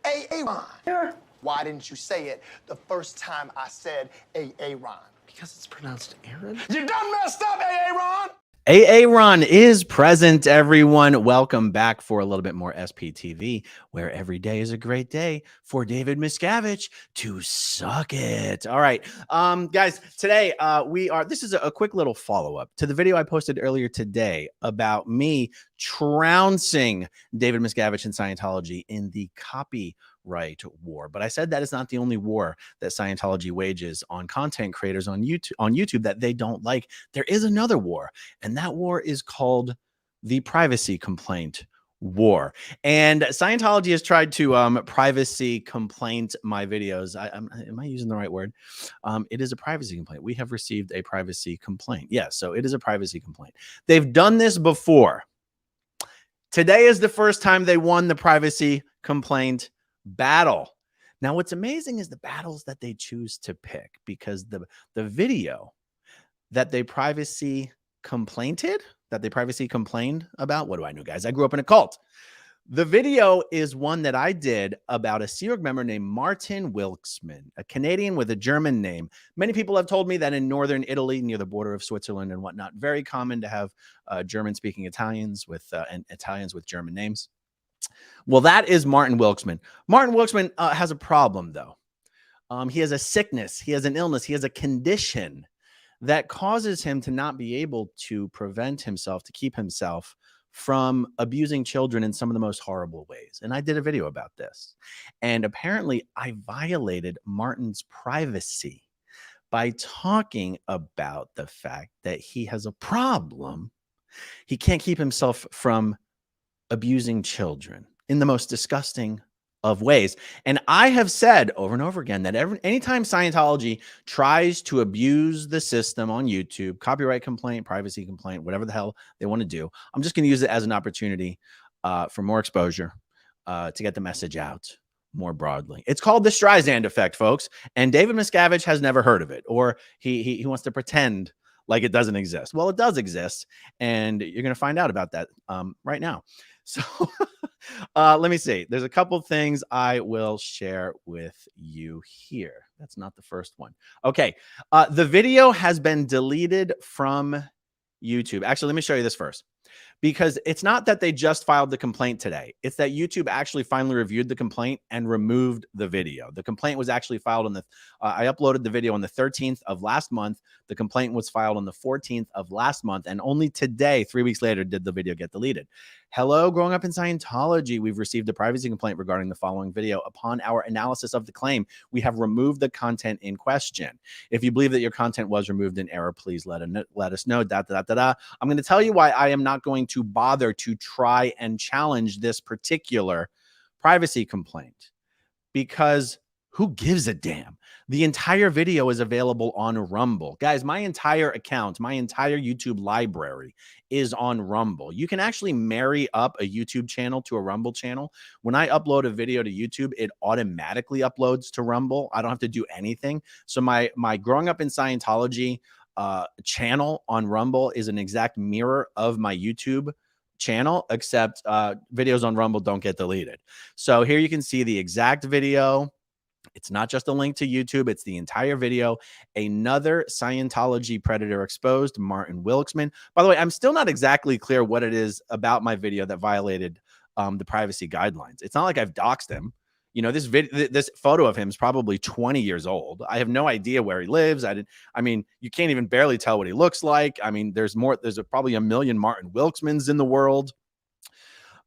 Aaron. Yeah. Why didn't you say it the first time I said Aaron? Because it's pronounced Aaron. You done messed up, Aaron! Aaron is present, everyone. Welcome back for a little bit more SPTV, where every day is a great day for David Miscavige to suck it. All right, guys, today this is a quick little follow-up to the video I posted earlier today about me trouncing David Miscavige and Scientology in the copyright war. But I said that is not the only war that Scientology wages on content creators on YouTube that they don't like. There is another war, and that war is called the privacy complaint war. And Scientology has tried to privacy complaint my videos. Am I using the right word? It is a privacy complaint. We have received a privacy complaint. Yes, so it is a privacy complaint. They've done this before. Today is the first time they won the privacy complaint battle. Now, what's amazing is the battles that they choose to pick, because the video that they privacy complained about, what do I know, guys? I grew up in a cult. The video is one that I did about a Sea Org member named Martin Wilksman, a Canadian with a German name. Many people have told me that in northern Italy, near the border of Switzerland and whatnot, very common to have German-speaking Italians and Italians with German names. Well, that is Martin Wilksman. Martin Wilksman has a problem, though. He has a sickness. He has an illness. He has a condition that causes him to not be able to prevent himself, to keep himself from abusing children in some of the most horrible ways. And I did a video about this. And apparently I violated Martin's privacy by talking about the fact that he has a problem. He can't keep himself from abusing children in the most disgusting of ways. And I have said over and over again that anytime Scientology tries to abuse the system on YouTube, copyright complaint, privacy complaint, whatever the hell they want to do, I'm just going to use it as an opportunity for more exposure, to get the message out more broadly. It's called the Streisand effect, folks. And David Miscavige has never heard of it, or he wants to pretend like it doesn't exist. Well, it does exist, and you're going to find out about that right now. So let me see. There's a couple things I will share with you here. That's not the first one. Okay. The video has been deleted from YouTube. Actually, let me show you this first, because it's not that they just filed the complaint today. It's that YouTube actually finally reviewed the complaint and removed the video. The complaint was actually filed on I uploaded the video on the 13th of last month. The complaint was filed on the 14th of last month. And only today, 3 weeks later, did the video get deleted. Hello, growing up in Scientology. We've received a privacy complaint regarding the following video. Upon our analysis of the claim, we have removed the content in question. If you believe that your content was removed in error, please let us know. I'm going to tell you why I am not going to bother to try and challenge this particular privacy complaint, because who gives a damn? The entire video is available on Rumble. Guys, my entire account, my entire YouTube library is on Rumble. You can actually marry up a YouTube channel to a Rumble channel. When I upload a video to YouTube, it automatically uploads to Rumble. I don't have to do anything. So my Growing Up in Scientology channel on Rumble is an exact mirror of my YouTube channel, except videos on Rumble don't get deleted. So here you can see the exact video. It's not just a link to YouTube. It's the entire video. Another Scientology predator exposed, Martin Wilksman. By the way, I'm still not exactly clear what it is about my video that violated the privacy guidelines. It's not like I've doxed him. You know, this photo of him is probably 20 years old. I have no idea where he lives. I mean, you can't even barely tell what he looks like. I mean, there's probably a million Martin Wilksmans in the world.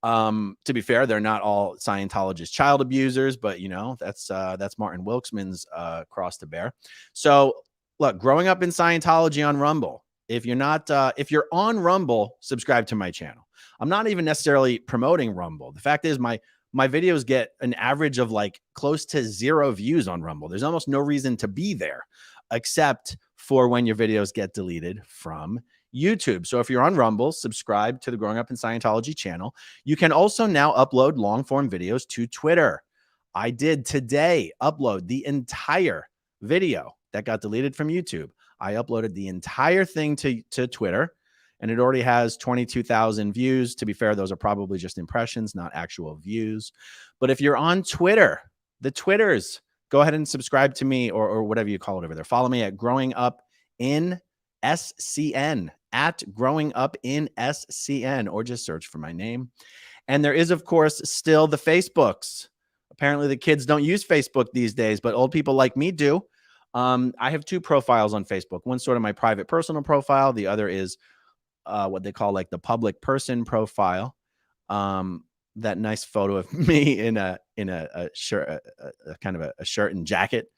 To be fair, they're not all Scientologist child abusers, but you know, that's Martin Wilksman's cross to bear. So look, Growing Up in Scientology on Rumble. If you're on Rumble, subscribe to my channel. I'm not even necessarily promoting Rumble. The fact is my videos get an average of like close to 0 views on Rumble. There's almost no reason to be there, except for when your videos get deleted from YouTube. So if you're on Rumble, subscribe to the Growing Up in Scientology channel. You can also now upload long form videos to Twitter. I did today upload the entire video that got deleted from YouTube. I uploaded the entire thing to Twitter. and it already has 22,000 views. To be fair, those are probably just impressions, not actual views. But if you're on Twitter, the Twitters, go ahead and subscribe to me, or whatever you call it over there. Follow me at Growing Up in SCN, at Growing Up in SCN, or just search for my name. And there is, of course, still the Facebooks. Apparently the kids don't use Facebook these days, but old people like me do. I have 2 profiles on Facebook. One's sort of my private personal profile. The other is what they call like the public person profile. That nice photo of me in a shirt, a kind of a shirt and jacket,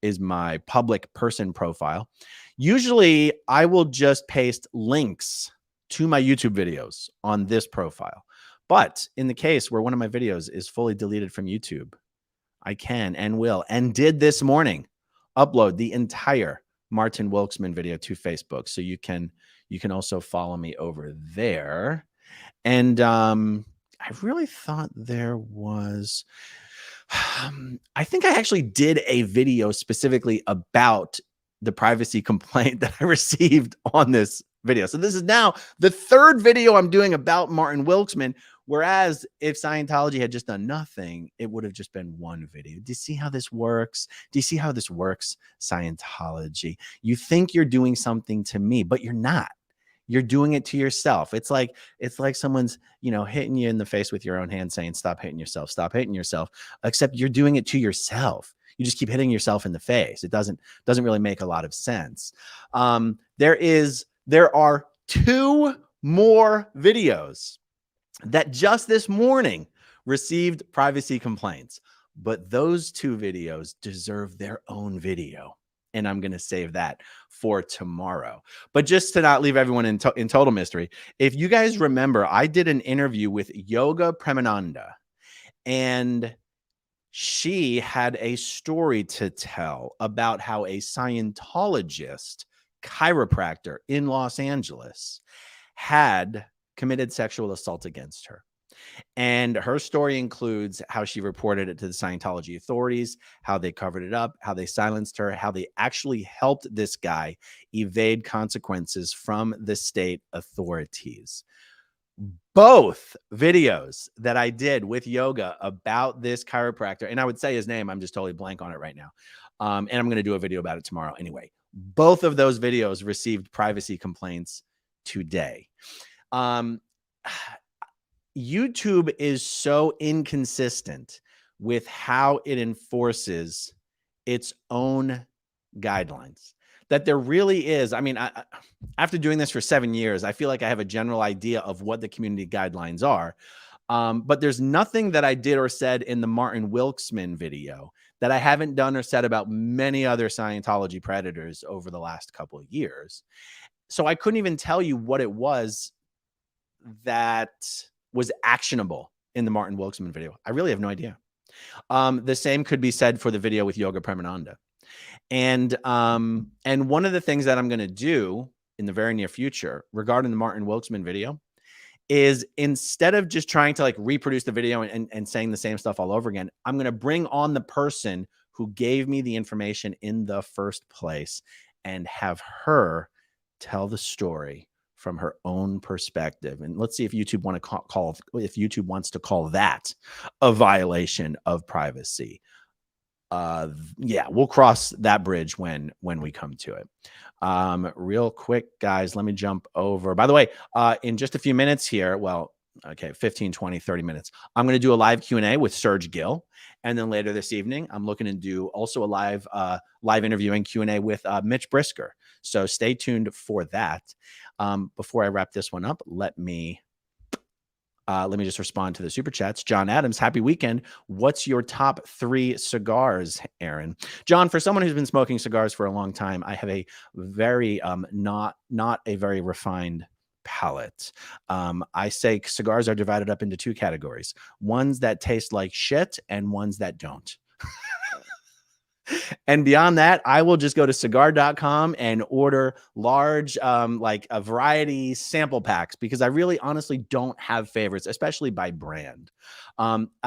is my public person profile. Usually I will just paste links to my YouTube videos on this profile. But in the case where one of my videos is fully deleted from YouTube, I can and will and did this morning upload the entire Martin Wilkesman video to Facebook. So you can also follow me over there. And I really thought there was I think I actually did a video specifically about the privacy complaint that I received on this video. So this is now the 3rd video I'm doing about Martin Wilkesman. Whereas if Scientology had just done nothing, it would have just been 1 video. Do you see how this works? Do you see how this works, Scientology? You think you're doing something to me, but you're not. You're doing it to yourself. It's like someone's, hitting you in the face with your own hand saying, stop hitting yourself, except you're doing it to yourself. You just keep hitting yourself in the face. It doesn't really make a lot of sense. There are 2 more videos that just this morning received privacy complaints, but those 2 videos deserve their own video. And I'm going to save that for tomorrow. But just to not leave everyone in total mystery, if you guys remember, I did an interview with Yoga Premananda, and she had a story to tell about how a Scientologist chiropractor in Los Angeles had committed sexual assault against her. And her story includes how she reported it to the Scientology authorities, how they covered it up, how they silenced her, how they actually helped this guy evade consequences from the state authorities. Both videos that I did with Yoga about this chiropractor, and I would say his name, I'm just totally blank on it right now. And I'm going to do a video about it tomorrow anyway. Both of those videos received privacy complaints today. YouTube is so inconsistent with how it enforces its own guidelines that there really is. I mean, after doing this for 7 years, I feel like I have a general idea of what the community guidelines are. But there's nothing that I did or said in the Martin Wilkesman video that I haven't done or said about many other Scientology predators over the last couple of years. So I couldn't even tell you what it was that was actionable in the Martin Wilkesman video. I really have no idea. The same could be said for the video with Yoga Premananda. And one of the things that I'm going to do in the very near future regarding the Martin Wilkesman video is, instead of just trying to like reproduce the video and saying the same stuff all over again, I'm going to bring on the person who gave me the information in the first place and have her tell the story from her own perspective. And let's see if YouTube wants to call that a violation of privacy. Yeah, we'll cross that bridge when we come to it. Real quick, guys, let me jump over. By the way, in just a few minutes here, well, okay, 15, 20, 30 minutes, I'm going to do a live Q&A with Serge Gill. And then later this evening, I'm looking to do also a live interview and Q&A with Mitch Brisker. So stay tuned for that. Before I wrap this one up, let me just respond to the super chats. John Adams, happy weekend. What's your top 3 cigars, Aaron? John, for someone who's been smoking cigars for a long time, I have a very not a very refined palate. I say cigars are divided up into 2 categories: ones that taste like shit and ones that don't. And beyond that, I will just go to cigar.com and order large, like a variety sample packs, because I really honestly don't have favorites, especially by brand.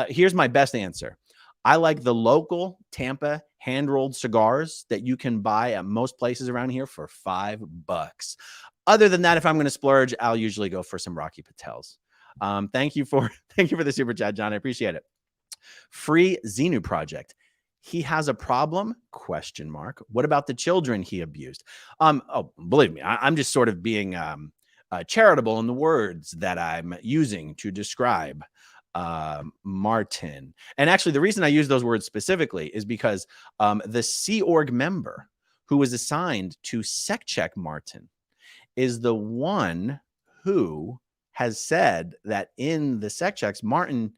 Here's my best answer. I like the local Tampa hand-rolled cigars that you can buy at most places around here for $5. Other than that, if I'm going to splurge, I'll usually go for some Rocky Patels. Thank you for the super chat, John. I appreciate it. Free Xenu Project. He has a problem? ? What about the children he abused? Oh, believe me, I'm just sort of being charitable in the words that I'm using to describe Martin. And actually, the reason I use those words specifically is because the Sea Org member who was assigned to sec check Martin is the one who has said that in the sec checks, Martin,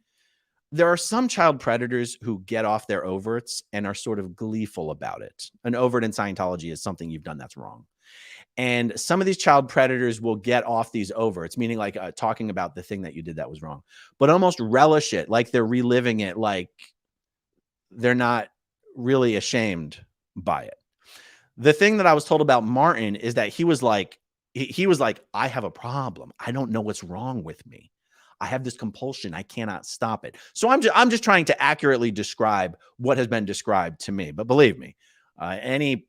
there are some child predators who get off their overts and are sort of gleeful about it. An overt in Scientology is something you've done that's wrong. And some of these child predators will get off these overts, meaning like talking about the thing that you did that was wrong, but almost relish it, like they're reliving it, like they're not really ashamed by it. The thing that I was told about Martin is that he was like, I have a problem. I don't know what's wrong with me. I have this compulsion. I cannot stop it. So I'm just trying to accurately describe what has been described to me. But believe me, any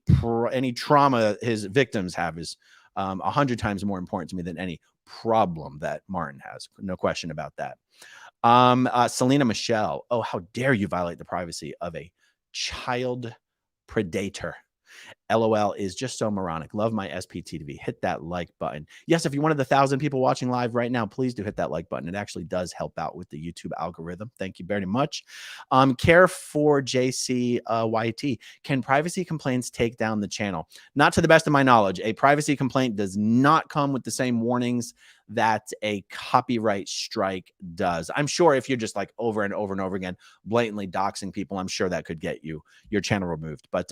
trauma his victims have is 100 times more important to me than any problem that Martin has. No question about that. Selena Michelle. Oh, how dare you violate the privacy of a child predator. LOL is just so moronic. Love my SPTV. Hit that like button. Yes, if you're one of the 1,000 people watching live right now, please do hit that like button. It actually does help out with the YouTube algorithm. Thank you very much. Care for JCYT. Can privacy complaints take down the channel? Not to the best of my knowledge. A privacy complaint does not come with the same warnings that a copyright strike does. I'm sure if you're just like over and over and over again, blatantly doxing people, I'm sure that could get your channel removed. But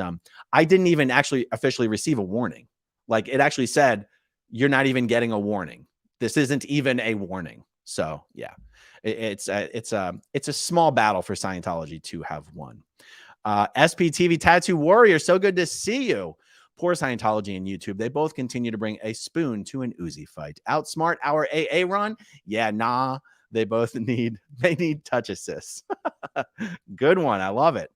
I didn't even actually officially receive a warning. Like it actually said, you're not even getting a warning. This isn't even a warning. So yeah, it's a small battle for Scientology to have won. SPTV Tattoo Warrior, so good to see you. Poor Scientology and YouTube. They both continue to bring a spoon to an Uzi fight. Outsmart our AA run? Yeah, nah. They both need touch assists. Good one. I love it.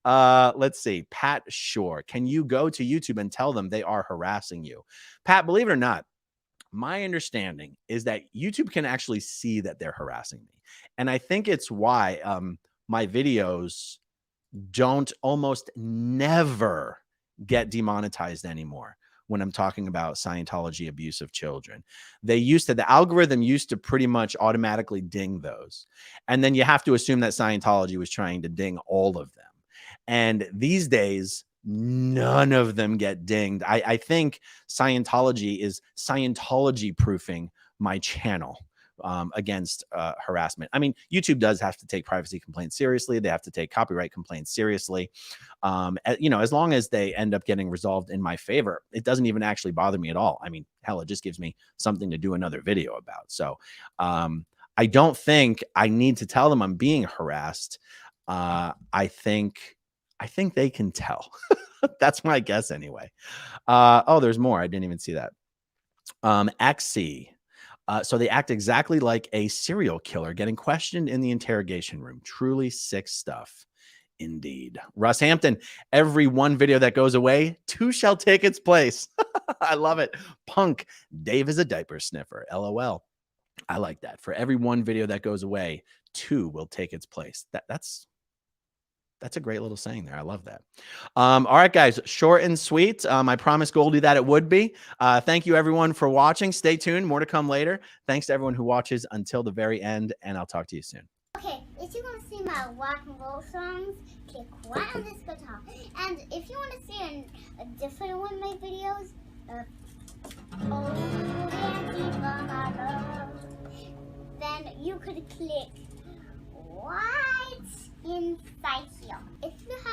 Let's see. Pat Shore. Can you go to YouTube and tell them they are harassing you? Pat, believe it or not, my understanding is that YouTube can actually see that they're harassing me. And I think it's why my videos don't almost never get demonetized anymore when I'm talking about Scientology abuse of children. The algorithm used to pretty much automatically ding those. And then you have to assume that Scientology was trying to ding all of them. And these days, none of them get dinged. I think Scientology is Scientology proofing my channel against harassment. I mean, YouTube does have to take privacy complaints seriously. They have to take copyright complaints seriously. As long as they end up getting resolved in my favor, it doesn't even actually bother me at all. I mean, hell, it just gives me something to do another video about. So I don't think I need to tell them I'm being harassed. I think they can tell. That's my guess anyway. Oh, there's more. I didn't even see that. XC. So they act exactly like a serial killer getting questioned in the interrogation room. Truly sick stuff. Indeed. Russ Hampton, every one video that goes away, 2 shall take its place. I love it. Punk, Dave is a diaper sniffer. LOL. I like that. For every one video that goes away, 2 will take its place. That's a great little saying there. I love that. All right, guys, short and sweet. I promised Goldie that it would be. Thank you, everyone, for watching. Stay tuned. More to come later. Thanks to everyone who watches until the very end, and I'll talk to you soon. Okay, if you want to see my rock and roll songs, click right on this guitar. And if you want to see a different one of my videos, then you could click right inside here. If you have